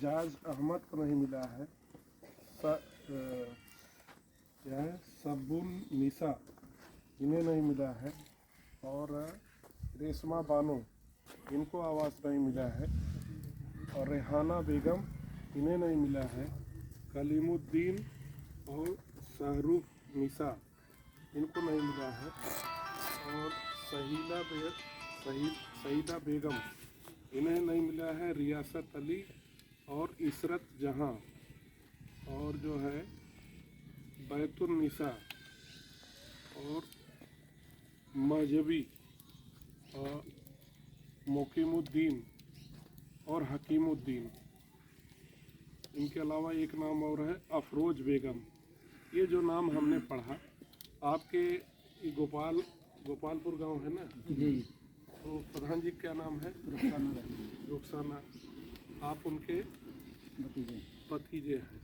जाज अहमद को नहीं मिला है। क्या है, सबुन निसा, इन्हें नहीं मिला है। और रेशमा बानो, इनको आवाज़ नहीं मिला है। और रेहाना बेगम, इन्हें नहीं मिला है। कलीमुद्दीन और शाहरुख निसा, इनको नहीं मिला है। और सईदा बेगम, इन्हें नहीं मिला है। रियासत अली और इशरत जहां, और जो है बैतुल निसा और मजहबी और मोकीमुद्दीन और हकीमुद्दीन। इनके अलावा एक नाम और है अफरोज बेगम। ये जो नाम हमने पढ़ा, आपके गोपालपुर गांव है ना जी। तो प्रधान जी क्या नाम है? रुखसाना। आप उनके भतीजे हैं।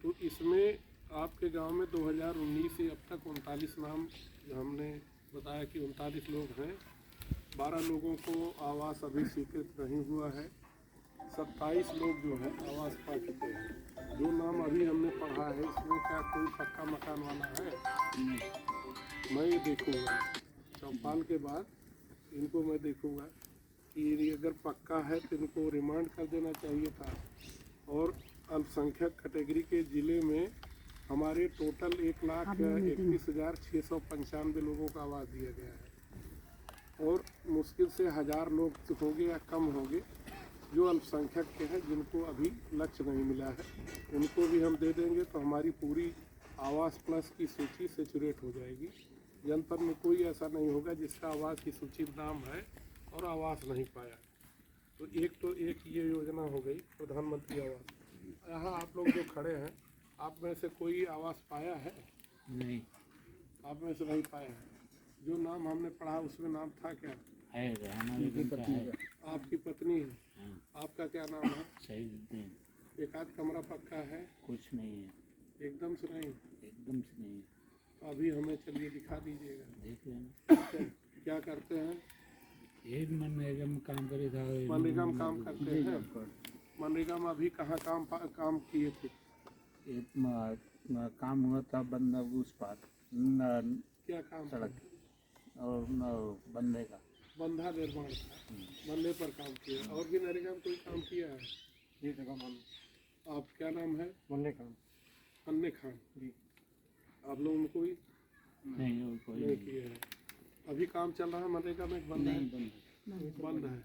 तो इसमें आपके गांव में 2019 से अब तक 39 नाम हमने बताया कि 39 लोग हैं। 12 लोगों को आवास अभी स्वीकृत नहीं हुआ है। 27 लोग जो है आवास पा चुके हैं। जो नाम अभी हमने पढ़ा है इसमें क्या कोई पक्का मकान वाला है? मैं ये देखूँगा चौपाल के बाद, इनको मैं देखूँगा कि ये अगर पक्का है तो इनको रिमांड कर देना चाहिए था। और अल्पसंख्यक कैटेगरी के ज़िले में हमारे टोटल 1,31,695 लोगों को आवाज़ दिया गया है। और मुश्किल से 1000 लोग होंगे या कम होंगे जो अल्पसंख्यक के हैं, जिनको अभी लक्ष्य नहीं मिला है। उनको भी हम दे देंगे तो हमारी पूरी आवास प्लस की सूची सेचुरेट हो जाएगी। जनपद में कोई ऐसा नहीं होगा जिसका आवास की सूची में नाम है और आवास नहीं पाया। तो एक ये योजना हो गई प्रधानमंत्री आवास। यहाँ आप लोग जो खड़े हैं, आप में से कोई आवास पाया है? नहीं आप में से नहीं पाया है। जो नाम हमने पढ़ा उसमें नाम था क्या? है, रहना बेगम का है। आपकी पत्नी है। हाँ, आपका क्या नाम है? सईदुद्दीन। एक आध कमरा पक्का है? कुछ नहीं है, एकदम से नहीं। एकदम से नहीं है। अभी हमें चलिए दिखा दीजिएगा। देख लेना। क्या करते हैं? ये मनरेगा में काम करे था। मनरेगा में काम करते हैं। मनरेगा में अभी कहाँ काम किए थे? काम हुआ था बंदा उस पार क्या काम? सड़क और बंदे का बंधा निर्माण था, बंधे पर काम किया। और भी नरेगा में कोई काम किया है? जी जगह मान। आप क्या नाम है? बनने का अन्ने खान जी। आप लोगों में कोई नहीं, और कोई नहीं किया है। अभी काम चल रहा है मनरेगा में? बंद है? बंद है।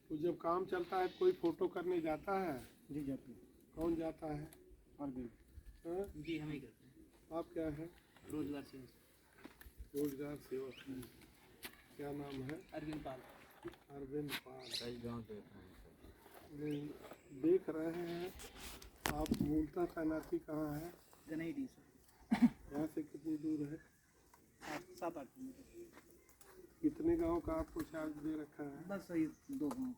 तो जब काम चलता है कोई फोटो करने जाता है? जी जाते हैं। कौन जाता है? और दिन हाँ? जी हम ही करते हैं। आप क्या है? रोजगार से रोजगार सेवक है। क्या नाम है? अरविंद पाल। अरविंद पाल। कई गाँव देख रहे हैं। नहीं, देख रहे हैं। आप मूलतः तैनाती कहाँ है? गनई डी से यहाँ से कितनी दूर है? 7-8 किलोमीटर। कितने गांव का आपको चार्ज दे रखा है? बस वही 2 गाँव।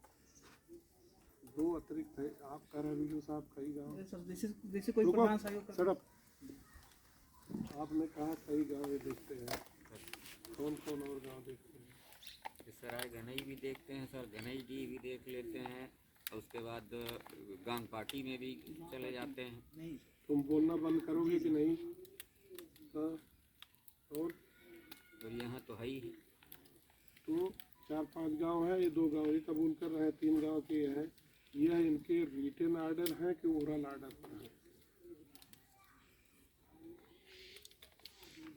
2 अतिरिक्त है। आप कह रहे हैं साहब कई गांव। जैसे कोई रुको, प्रधान सहयोग कर- सड़क आपने कहा कई गांव ये देखते हैं। कौन कौन और गांव देखते हैं? सराय गनई भी देखते हैं सर, गनई डी भी देख लेते हैं। और उसके बाद गांग पार्टी में भी चले जाते हैं। नहीं तुम बोलना बंद करोगे कि नहीं? हाँ। और यहाँ तो है ही है। तो 4-5 गांव है। ये 2 गांव ही कबूल कर रहे हैं, 3 गांव के हैं। यह इनके रिटन आर्डर है कि ओरल आर्डर पर है?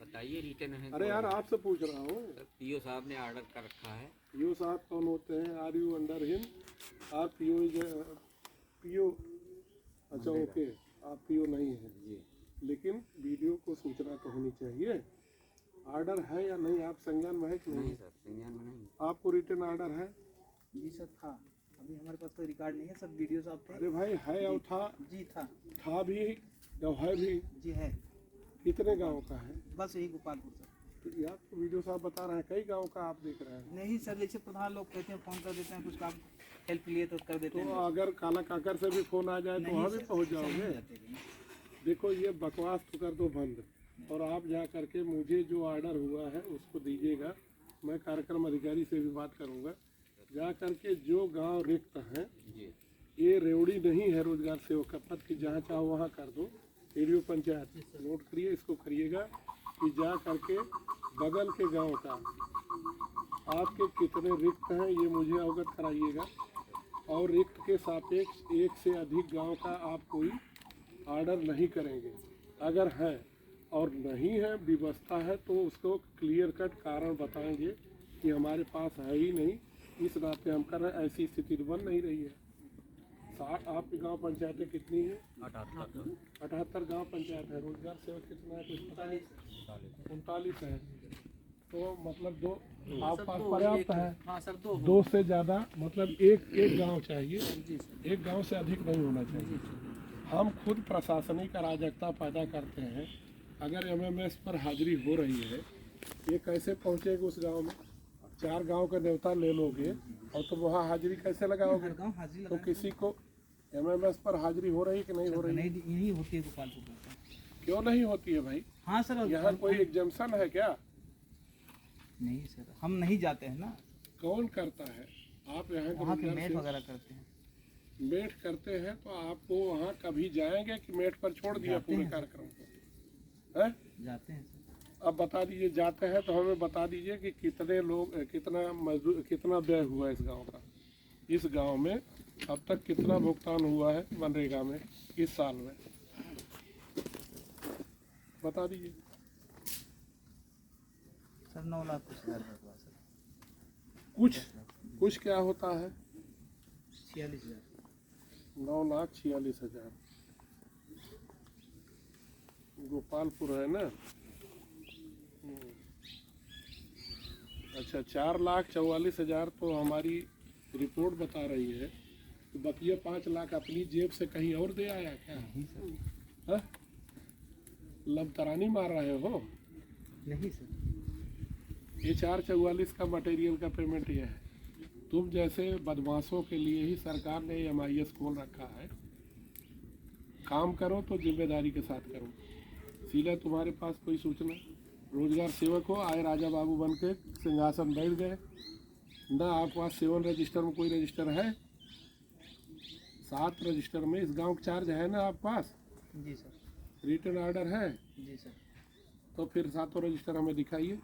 बताइए रिटर्न है। अरे यार आपसे पूछ रहा हूँ। पीओ साहब ने ऑर्डर कर रखा है। पीओ साहब कौन होते हैं? Are you under him? आप पीओ? अच्छा ओके, आप पीओ नहीं है जी। लेकिन वीडियो को सूचना तो होनी चाहिए। आर्डर है या नहीं? आप संज्ञान में है कि नहीं नहीं? सर, संज्ञान में नहीं। आपको रिटर्न आर्डर है? जी सर था। अभी हमारे पास कोई रिकॉर्ड नहीं है, सब वीडियो साहब थे। अरे भाई है और था जी था भी और है भी। जी है। कितने गांव का है? बस यही गोपालपुर सर। तो यार तो वीडियो साहब बता रहे हैं कई गांव का आप देख रहे हैं। नहीं सर, जैसे प्रधान लोग कहते हैं फ़ोन कर देते हैं, कुछ काम हेल्प लिए तो कर देते तो हैं। अगर काला काकर से भी फोन आ जाए तो वहाँ भी पहुँच जाओगे। देखो ये बकवास तो कर दो बंद, और आप जा करके मुझे जो ऑर्डर हुआ है उसको दीजिएगा। मैं कार्यक्रम अधिकारी से भी बात करूँगा। जा करके जो गांव रिक्त हैं, जी। ये रेवड़ी नहीं है रोजगार सेवक का पद, कि जहाँ चाहो वहाँ कर दो। एडीओ पंचायत नोट करिए, इसको करिएगा कि जा करके बगल के गांव का आपके कितने रिक्त हैं ये मुझे अवगत कराइएगा, और रिक्त के सापेक्ष एक से अधिक गांव का आप कोई ऑर्डर नहीं करेंगे। अगर है और नहीं है, व्यवस्था है, तो उसको क्लियर कट कारण बताएंगे कि हमारे पास है ही नहीं, इस नाते हम कर रहे हैं। ऐसी स्थिति बन नहीं रही है। 60 आपकी गांव पंचायतें कितनी हैं? 78 गांव पंचायत है। रोजगार सेवक कितना है कुछ पता नहीं? 39 है। तो मतलब दो आप पास पर्याप्त है। हाँ सर, दो से ज़्यादा मतलब एक गांव चाहिए, एक गांव से अधिक नहीं होना चाहिए। हम खुद प्रशासनिक अराजकता पैदा करते हैं। अगर एमएमएस पर हाजिरी हो रही है, ये कैसे पहुंचेगा उस गांव में? 4 गांव का न्योता ले लोगे और तुम वहाँ हाजिरी कैसे लगाओगे? तो किसी को एमएमएस पर हाजिरी हो रही कि नहीं हो रही? यही होती है गोपालपुर में। क्यों नहीं होती है भाई? हाँ सर, यहाँ कोई एग्जाम्शन है क्या? नहीं सर, हम नहीं जाते हैं ना। कौन करता है? आप यहाँ वहाँ पे मेट वगैरह करते हैं। मेट करते हैं तो आपको वहाँ कभी जाएंगे कि मेट पर छोड़ दिया पूरे कार्यक्रम को? है जाते हैं सर। अब बता दीजिए, जाते हैं तो हमें बता दीजिए कि कितने लोग, कितना मजदूर, कितना व्यय हुआ इस गांव का। इस गांव में अब तक कितना भुगतान हुआ है मनरेगा में इस साल में? बता दीजिए। सर 9 लाख कुछ हज़ार हुआ सर। कुछ क्या होता है? 46,000। 9,46,000 गोपालपुर है ना? अच्छा, 4,44,000 तो हमारी रिपोर्ट बता रही है। तो बकिया 5 लाख अपनी जेब से कहीं और दे आया क्या? हाँ? लबतरानी मार रहे हो? नहीं सर, ये 4,44 का मटेरियल का पेमेंट ये है। तुम जैसे बदमाशों के लिए ही सरकार ने MIS खोल रखा है। काम करो तो जिम्मेदारी के साथ करो। सीधा तुम्हारे पास कोई सूचना, रोजगार सेवक हो, आए राजा बाबू बन के सिंहासन बैठ गए ना, आपके पास सेवन रजिस्टर में कोई रजिस्टर है? 7 रजिस्टर में इस गांव का चार्ज है ना आपके पास? जी सर। रिटर्न ऑर्डर है? जी सर। तो फिर 7 रजिस्टर हमें दिखाइए।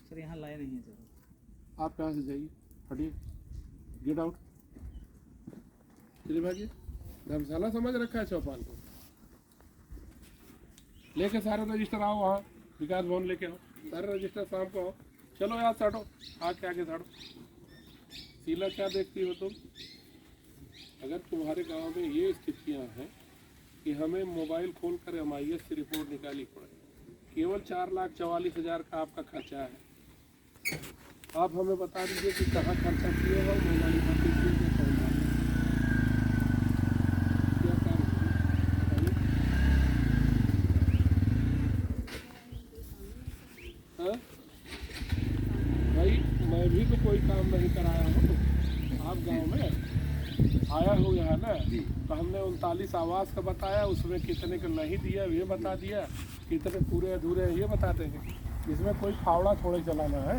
सर यहाँ लाए नहीं है सर। आप कहाँ से जाइए, हटिए, गेट आउट, चलिए भागिए। धर्मशाला समझ रखा है चौपाल को? लेके सारे रजिस्टर आओ, वहाँ विकास भवन लेके आओ, सारे रजिस्टर शाम को आओ। चलो यार साटो, आगे साटो। शीला क्या देखती हो तुम? अगर तुम्हारे गांव में ये स्थितियां हैं कि हमें मोबाइल खोल कर MIS की रिपोर्ट निकाली पड़े, केवल 4,44,000 का आपका खर्चा है। आप हमें बता दीजिए कि कहाँ खर्चा किए हो मोबाइल पर, किसी को कौन बात है? क्या काम बताइए? हाँ? भाई मैं भी तो कोई काम नहीं कराया हूँ। आप गांव में आया हुआ है ना, तो हमने 39 आवास का बताया, उसमें कितने को नहीं दिया ये बता दिया, कितने पूरे अधूरे हैं ये बता देंगे। इसमें कोई फावड़ा थोड़े चलाना है।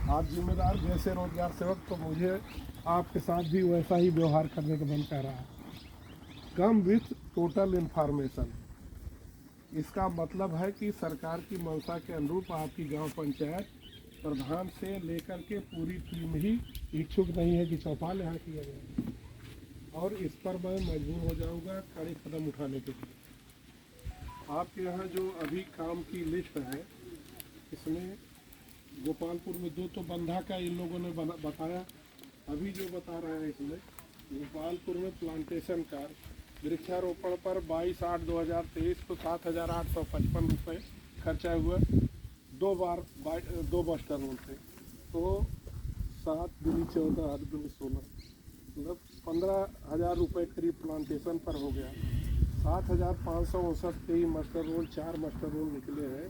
आप जिम्मेदार जैसे रोजगार सेवक, तो मुझे आपके साथ भी वैसा ही व्यवहार करने का मन कर रहा है। कम विथ टोटल इन्फॉर्मेशन, इसका मतलब है कि सरकार की मंशा के अनुरूप आपकी गांव पंचायत प्रधान से लेकर के पूरी टीम ही इच्छुक नहीं है कि चौपाल यहाँ किया जाए, और इस पर मैं मजबूर हो जाऊँगा कड़े कदम उठाने के लिए। आपके यहाँ जो अभी काम की लिस्ट है, इसमें गोपालपुर में 2 तो बंधा का इन लोगों ने बताया। अभी जो बता रहे हैं इसमें गोपालपुर में प्लांटेशन का वृक्षारोपण पर 22/8/2023 को 7,855 रुपये खर्चा हुआ। 2 बार 2 मास्टर रोल थे, तो 7 दूनी 14, 8 दूनी 16, मतलब 15,000 रुपये करीब प्लांटेशन पर हो गया। 7,559 के ही मास्टर रोल, 4 मास्टर रोल निकले हैं।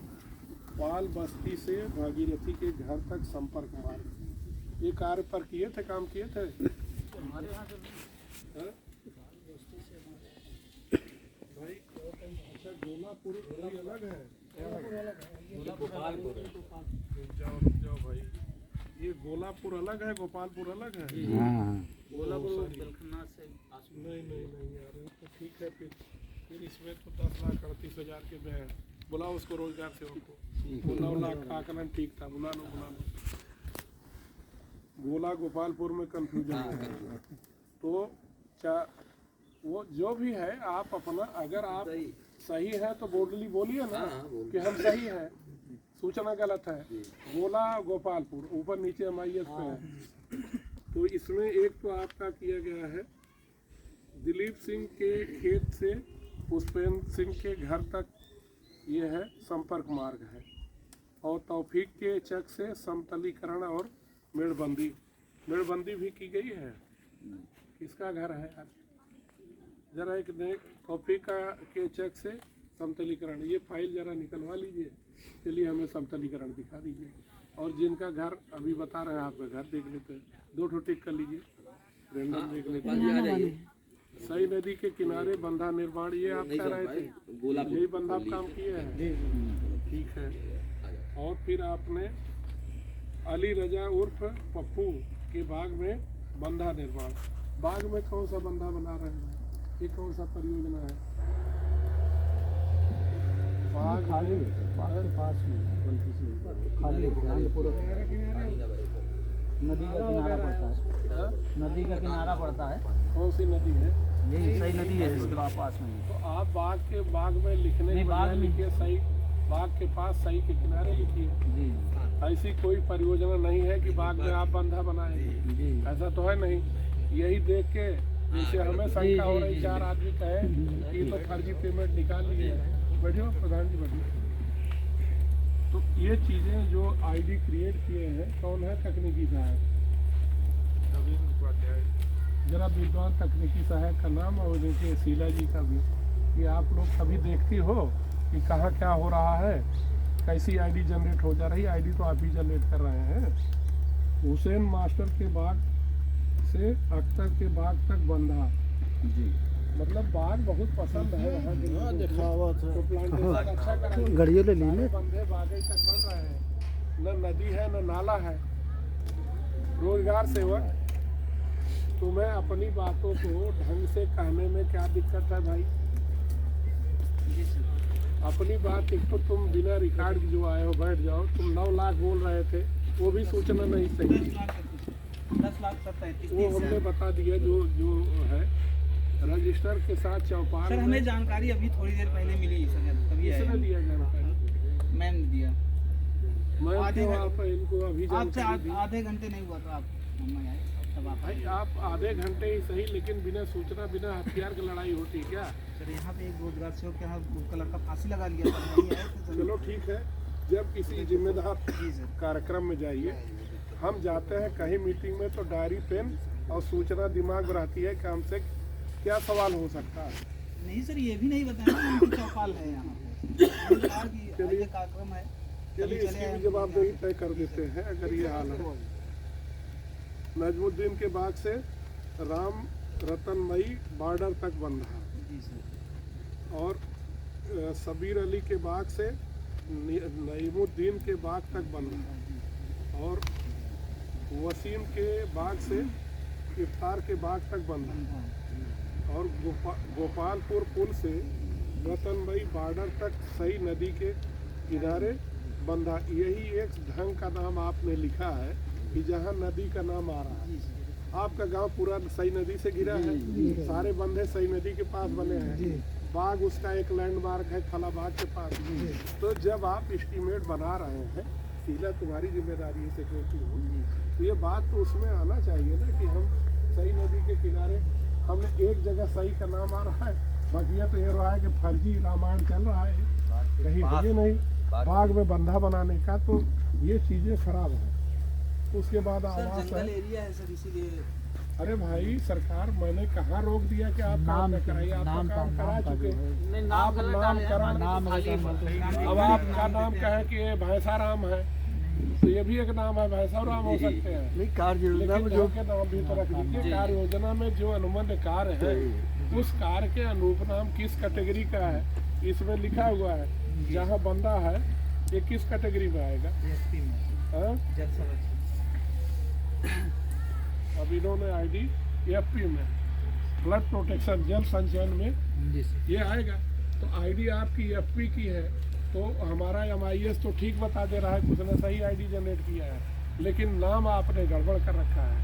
पाल बस्ती से भागीरथी के घर तक संपर्क मार्ग, ये कार्य पर किए थे, काम किए थे हमारे यहाँ से। भाई अच्छा, गोलापुर अलग है, गोपालपुर। रुक जाओ भाई, ये गोलापुर अलग है, गोपालपुर अलग है। गोला बहुत को सारी। दलखन्ना से नहीं यार वो तो ठीक है फिर इसमें तो 10,38,000 के में है। बुलाओ उसको रोजगार सेवक को, बुला लाख का आकलन ठीक था, बुला लो। गोला गोपालपुर में कंफ्यूजन है। तो वो जो भी है आप अपना, अगर आप सही है तो बोल्डली बोलिए ना कि हम सही हैं, सूचना गलत है। गोला गोपालपुर ऊपर नीचे MIS पे है। तो इसमें एक तो आपका किया गया है दिलीप सिंह के खेत से पुष्पेंद्र सिंह के घर तक, ये है संपर्क मार्ग है। और तौफीक के चक से समतलीकरण और मेड़बंदी भी की गई है। किसका घर है यार, जरा एक तौफीक के चक से समतलीकरण, ये फाइल जरा निकलवा लीजिए, चलिए हमें समतलीकरण दिखा दीजिए। और जिनका घर अभी बता रहे हैं आपका घर देख लेते हैं, 2 ठो टिक कर लीजिए, रेंडम देख लेते हैं। सई नदी के किनारे बंधा निर्माण, ये आप कह रहे थे, यही बंधा आप काम किए हैं, ठीक है। और फिर आपने अली रजा उर्फ पप्पू के बाग में बंधा निर्माण, बाग में कौन सा बंधा बना रहे हैं, ये कौन सा परियोजना है? बाग खाली बाग के पास में खाली नदी का किनारा पड़ता है, नदी का किनारा पड़ता है। कौन सी नदी है? यही सही नदी है इसके पास में। तो आप बाग में लिखने के बजाय लिखिए सही, बाग के पास सही के किनारे लिखिए। जी ऐसी कोई परियोजना नहीं है कि बाग में आप बंधा बनाएंगे, जी ऐसा तो है नहीं। यही देख के जैसे हमें शंका हो रही, 4 आदमी कहे कि ये तो फर्जी पेमेंट निकाल लिए। बैठिए प्रधान जी, बैठिए। तो ये चीज़ें जो ID क्रिएट किए हैं, कौन है तकनीकी सहायक? जरा विद्वान तकनीकी सहायक का नाम और देखिए शीला जी का भी, कि आप लोग कभी देखती हो कि कहाँ क्या हो रहा है, कैसी ID जनरेट हो जा रही है। ID तो आप ही जनरेट कर रहे हैं। हुसैन मास्टर के बाग से अख्तर के बाग तक बंधा, जी मतलब बाग बहुत पसंद है वहाँ के लोगों को। दिखावत है। तो प्लांटेशन अच्छा कराइए, घड़ियों ले लीजिए। बंधे बागें तक बन रहे हैं, न नदी है न नाला है। रोजगार सेवक, तुम्हें अपनी बातों को ढंग से कहने में क्या दिक्कत है भाई? अपनी बात, एक तो तुम बिना रिकॉर्ड के जो आए हो, बैठ जाओ। तुम 9 लाख बोल रहे थे, वो भी सूचना नहीं सही, 10 लाख 37 वो हमने बता दिया जो है रजिस्टर के साथ चौपाल। सर हमें जानकारी अभी थोड़ी देर पहले मिली सर, तभी आए किसने दिया जानकारी? मैम ने दिया। मैं आधे तो आप इनको अभी आपसे जानकारी दी। आधे घंटे नहीं हुआ था, आप मम्मा आए तब आप भाई आप आधे घंटे ही सही, लेकिन बिना सूचना बिना हथियार की लड़ाई होती क्या? सर यहाँ पे एक रोजगार सेवक के यहाँ का लड़का फांसी लगा लिया था, नहीं आए थे सर। चलो ठीक है, जब किसी जिम्मेदार जी सर। कार्यक्रम में जाइए, हम जाते हैं कहीं मीटिंग में तो डायरी पेन और सूचना दिमाग में रहती है कि हमसे क्या सवाल हो सकता है। नहीं सर ये भी नहीं बताया ना, उनकी चौपाल है यहाँ पे। हमने कहा कि चलिए। आगे कार्यक्रम है, चलिए चले इसकी आए भी हम। जवाबदेही तय कर देते हैं अगर ये हाल है। नजमुद्दीन के बाग से राम रतनमई बॉर्डर तक बंधा, जी सर। और सबीर अली के बाग से नईमुद्दीन के बाग तक बंधा, और वसीम के बाग से इफ्तार के बाग तक बंधा, और गोपालपुर पुल से रतनमई बॉर्डर तक सई नदी के किनारे बंधा। यही एक ढंग का नाम आपने लिखा है कि जहाँ नदी का नाम आ रहा है। आपका गांव पूरा सई नदी से घिरा है, सारे बंधे सई नदी के पास बने हैं। बाग उसका एक लैंडमार्क है थलाबाग के पास। तो जब आप एस्टीमेट बना रहे हैं, शीला तुम्हारी जिम्मेदारी है सेक्रेटरी हो, तो ये बात तो उसमें आना चाहिए ना कि हम सई नदी के किनारे, हमने एक जगह सही का नाम आ रहा है, बाकी ये तो ये रहा है कि फर्जी रामायण चल रहा है, कहीं है नहीं बाग में बंधा बनाने का। तो ये चीज़ें खराब है। उसके बाद सर आवास जंगल है। एरिया है सर, इसीलिए। अरे भाई सरकार, मैंने कहाँ रोक दिया कि आप काम न कराइए, आप तो काम करा चुके हैं। आप नाम करा, अब आपका नाम कहे कि ये भैंसा राम है, तो ये भी एक नाम है, भैंसा राम हो सकते हैं। नहीं कार्य लेकिन जो के नाम भी तो रख दीजिए। कार्य योजना में जो अनुबंध कार्य है, उस कार्य के अनुरूप नाम किस कैटेगरी का है इसमें लिखा हुआ है। जहाँ बंदा है ये किस कैटेगरी में आएगा? हाँ? अब इन्होंने ID एफपी में फ्लड प्रोटेक्शन जल संचयन में ये आएगा। तो आईडी आपकी एफपी की है तो हमारा एमआईएस तो ठीक बता दे रहा है, कुछ ने सही आईडी जनरेट किया है, लेकिन नाम आपने गड़बड़ कर रखा है।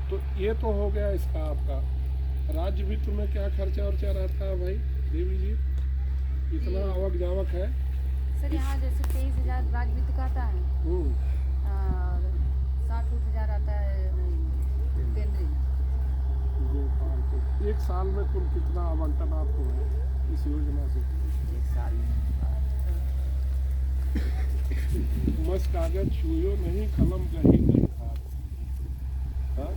तो ये तो हो गया इसका आपका। राज्य वित्त में क्या खर्चा वर्चा रहता है भाई देवी जी? इतना आवक जावक है सर यहाँ जैसे 23,000 राज्य वित्त का आता है और 60,000 आता है केंद्रीय। एक साल में कुल कितना आवंटन आपको है इस योजना से? एक साल में मस कागज छुयो नहीं, कलम कहीं नहीं था। हाँ?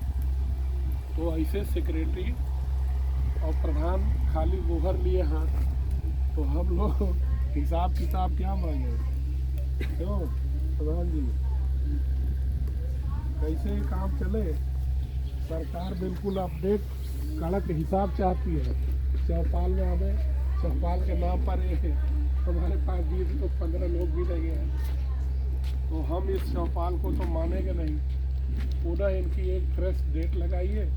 तो ऐसे सेक्रेटरी और प्रधान खाली गोबर लिए हाथ, तो हम लोग हिसाब किताब क्या मांगे? क्यों प्रधान जी, कैसे काम चले? सरकार बिल्कुल अपडेट कड़क हिसाब चाहती है। चौपाल में हमें चौपाल के नाम पर हमारे पास 20 तो 15 लोग भी नहीं हैं, तो हम इस चौपाल को तो मानेंगे नहीं। पुनः इनकी एक फ्रेश डेट लगाइए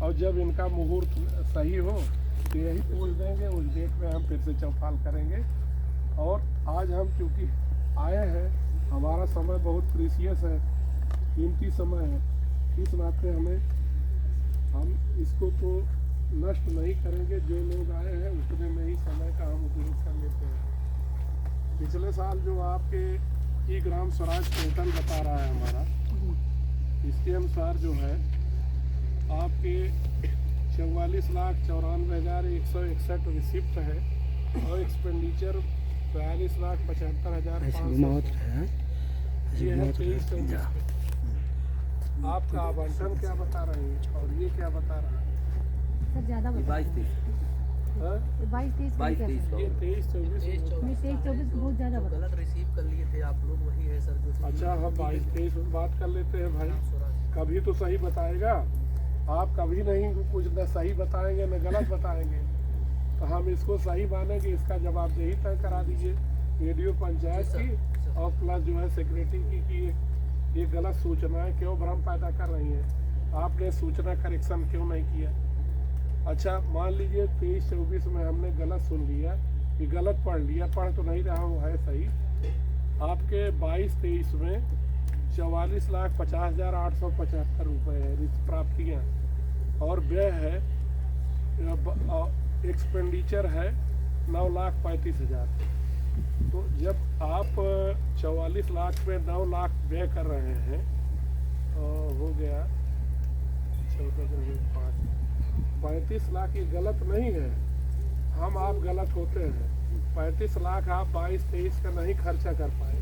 और जब इनका मुहूर्त सही हो तो यही बोल देंगे, उस डेट में हम फिर से चौपाल करेंगे। और आज हम चूँकि आए हैं, हमारा समय बहुत प्रीसियस है, कीमती समय है, इस नाते हम इसको तो नष्ट नहीं करेंगे। जो लोग आए हैं उतने में ही समय का हम उपयोग कर लेते हैं। पिछले साल जो आपके ई ग्राम स्वराज पोर्टल बता रहा है हमारा, इसके अनुसार जो है आपके 44,94,161 रिसिप्ट है और एक्सपेंडिचर 42,75,500 ये है 23-24 में। आपका आवंटन क्या बता रहे हैं और ये क्या बता रहा है? सर ज़्यादा बता 22-23 हाँ? 22-23 22-23 ये 23-24 बहुत ज़्यादा बता। गलत रिसीव कर लिए थे आप लोग, वही है सर जो अच्छा, हम 22-23 में बात कर लेते हैं भाई। कभी तो सही बताएगा, आप कभी नहीं कुछ न सही बताएंगे न गलत बताएंगे, तो हम इसको सही मानेंगे। इसका जवाबदेही तय करा दीजिए रेडियो पंचायत की और प्लस जो है सेक्रेटरी की कि ये गलत सूचनाएं क्यों भ्रम पैदा कर रही हैं। आपने सूचना करेक्शन क्यों नहीं किया? अच्छा मान लीजिए 23-24 में हमने गलत सुन लिया कि गलत पढ़ लिया, पढ़ तो नहीं रहा हूँ, है सही। आपके 22-23 में 44,50,875 रुपये है प्राप्तियाँ और व्यय है, एक्सपेंडिचर है 9,35,000। तो जब आप 44 लाख में 9 लाख व्यय कर रहे हैं, हो गया 35 लाख, ये गलत नहीं है। हम आप गलत होते हैं। 35 लाख आप 22-23 का नहीं खर्चा कर पाए,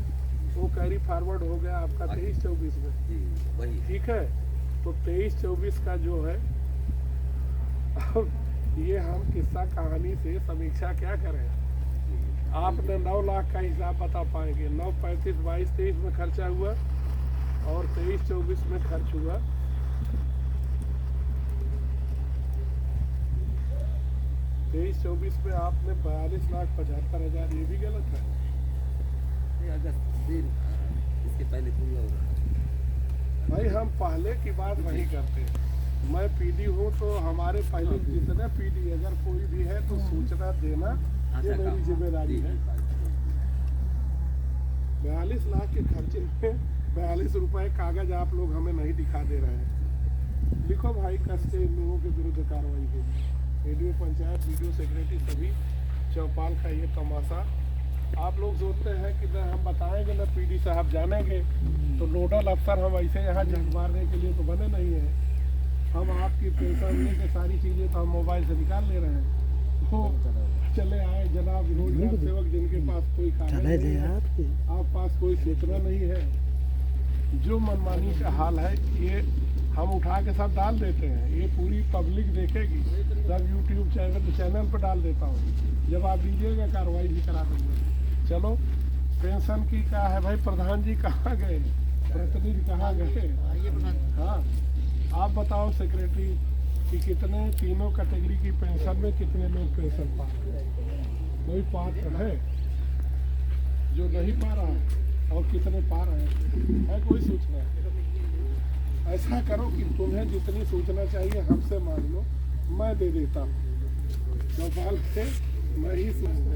वो कैरी फॉरवर्ड हो गया आपका 23-24 में। वही ठीक है, तो 23-24 का जो है अब ये हम किस्सा कहानी से समीक्षा क्या करें? आपने 9 लाख का हिसाब बता पाएंगे। 9, 35, 22-23 में खर्चा हुआ और 23-24 में खर्च हुआ 23-24 में आपने 42,75,000, ये भी गलत है। इसके पहले पूरा हो रहा भाई हम पहले की बात नहीं करते। मैं पीडी हूँ तो हमारे पहले जितने पीडी अगर कोई भी है तो सूचना देना ये मेरी जिम्मेदारी है। 42 लाख के खर्चे में 42 रुपए कागज आप लोग हमें नहीं दिखा दे रहे हैं। लिखो भाई कस के इन लोगों के विरुद्ध कार्रवाई के लिए। रेडियो पंचायत, वीडियो सेक्रेटरी, सभी चौपाल का ये तमाशा। आप लोग सोचते हैं कि न हम बताएंगे न पीडी साहब जानेंगे, तो नोडल अफसर हम ऐसे यहाँ झक मारने के लिए तो बने नहीं हैं। हम आपकी पेंशन के सारी चीज़ें तो हम मोबाइल से निकाल ले रहे हैं। तो चले आए जनाब रोजगार सेवक जिनके पास कोई कागज नहीं है, आप पास कोई सूचना नहीं है, जो मनमानी का हाल है ये हम उठा के सब डाल देते हैं। ये पूरी पब्लिक देखेगी, सब यूट्यूब चैनल पर डाल देता हूँ। जब आप दीजिएगा कार्रवाई भी करा दूँगा। चलो पेंशन की क्या है भाई? प्रधान जी कहाँ गए? प्रतिनिधि कहाँ गए? हाँ आप बताओ सेक्रेटरी कि कितने तीनों कैटेगरी की पेंशन में कितने लोग पेंशन पा रहे हैं? कोई पात्र है जो नहीं पा रहा है और कितने पा रहे हैं? है कोई सूचना? ऐसा करो कि तुम्हें जितनी सूचना चाहिए हमसे मांग लो, मैं दे देता हूँ। चौपाल से मैं ही सूचना